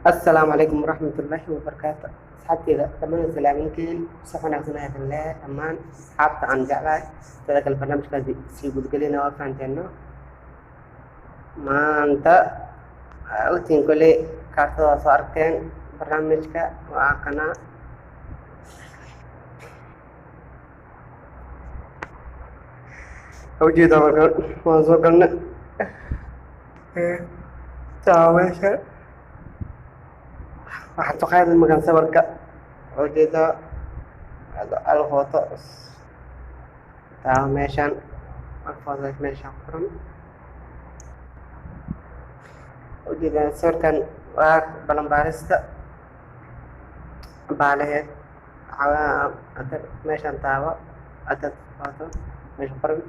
السلام عليكم ورحمة الله وبركاته. أصحابتي dhammaan islaamiintiin si wanaagsan ayaa idin leeyahay dhammaan asxaabta aan jeclahay dadka barnaamijkaasi sii gudgelina waa fahanteeno maanta ogtiin koley kaartada soo aragteen barnaamijka waa kana ujeeda markaan waan soo galnay meesha waxaan soo qaaday markaan sawirka ujeeda alfooto meeshaan alfooto meeshaan qoran ujeeda sawirkan waa balanbaarista baalaheed adar meeshaan taabo adad footo meesha qoran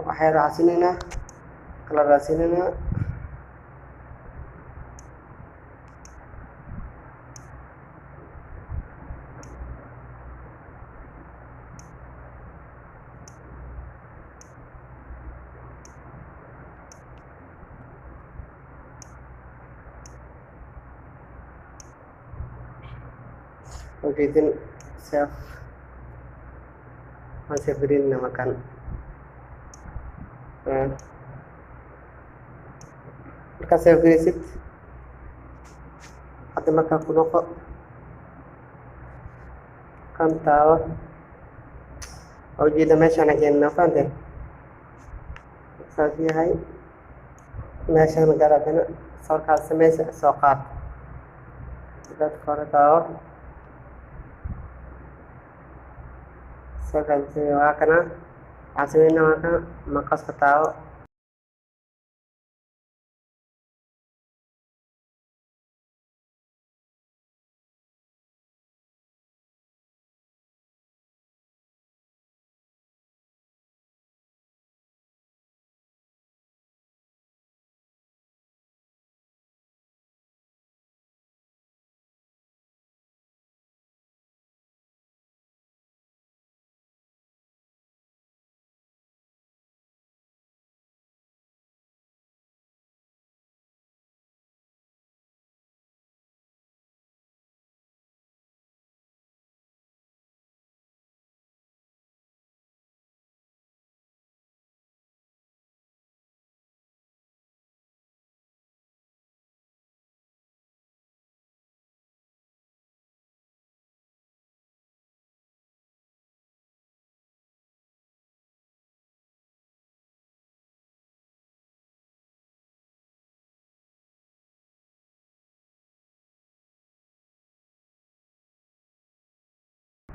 waxay raacsineynaa kala raacsineynaa ujeedin sef waan sefgreen makan markaa sefgreysid hadda markaa ku noqo kan taabo ujeeda meeshaan keenna fahanteen saas yahay meeshaan garadana sawirkaas sameysa soo qaad dadka hore taabo sawirkaas waa kana waxaan sameynaa waa kana maqaska taabo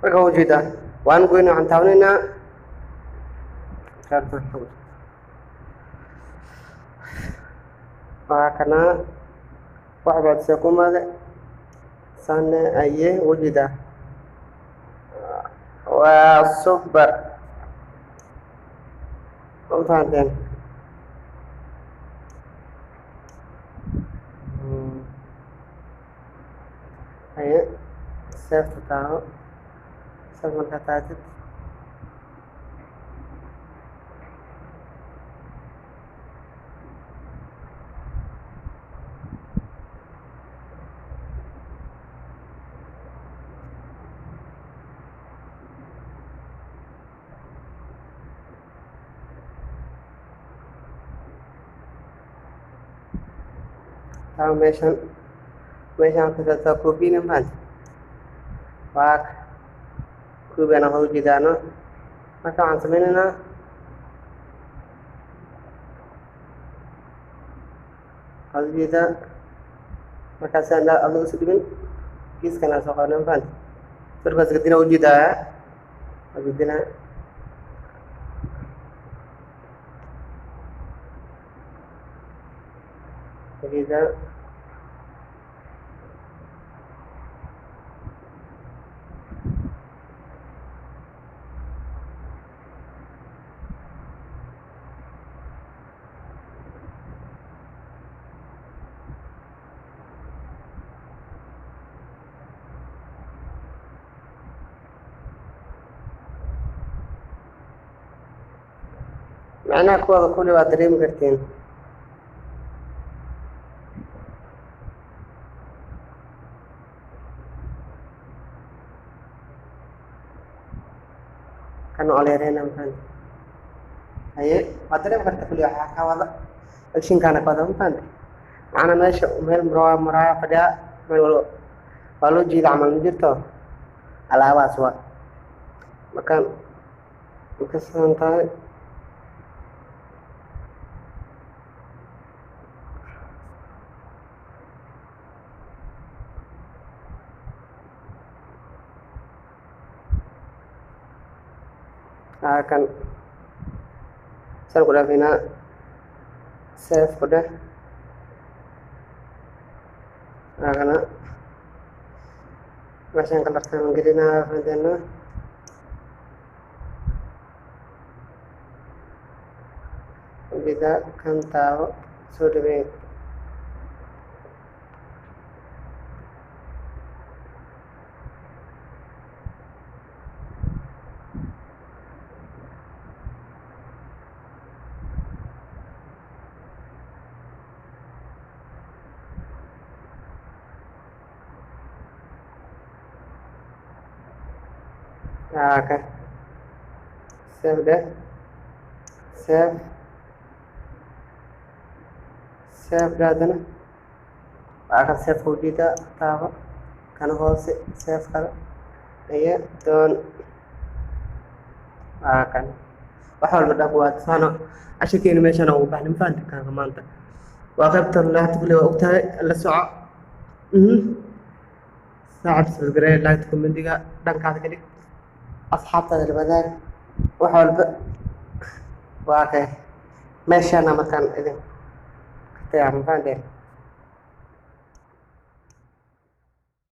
markaa ujeeda waan goyna waxaan taabaneynaa waa kana wax baad see ku maade sane aye ujeeda waa super fahanteen aye seefta taabo saf markaa taatid taabo meeshaan kasataa koobina maanta waa kuubana ha ujeedaano marka waxaan sameyneynaa waxaad ujeedaa markaas adiga isu dhibin kiiskana soo qaadana maanta sawirkaas gadina ujeedaa gadina كده macnaha kuwada kuli waa dareemi kartiin kan oo leerayna maxaan haye waa dareemi karta kuli waxaa ka wada akshinkaana ka wada maxaan macna meesha meel muraaya fadhiya meel walba waa loo jeeda camal ma jirto alaabahaas waa markaan kasan tahay kan saan ku dhaafaynaa seef ku dheh kana meeshaan kalarkaan gelinaa fahanteena bida kan taabo soo dhaweey kan save deh save daadana waxaa kan save hudida taabo kan hoose save kale iyo doon kan wax walba dhaq waa saano casharkeena meeshaan ugu baxnay ma fahanti kaanka maanta waa qaybtan laagta kule waa ogtahay la soco saacad subscribe laagta commentiga dhankaada ka dhig asxaabtaada la wadaag wax walba waa kay meeshaana markaan idin ka tagaa ma fahanteen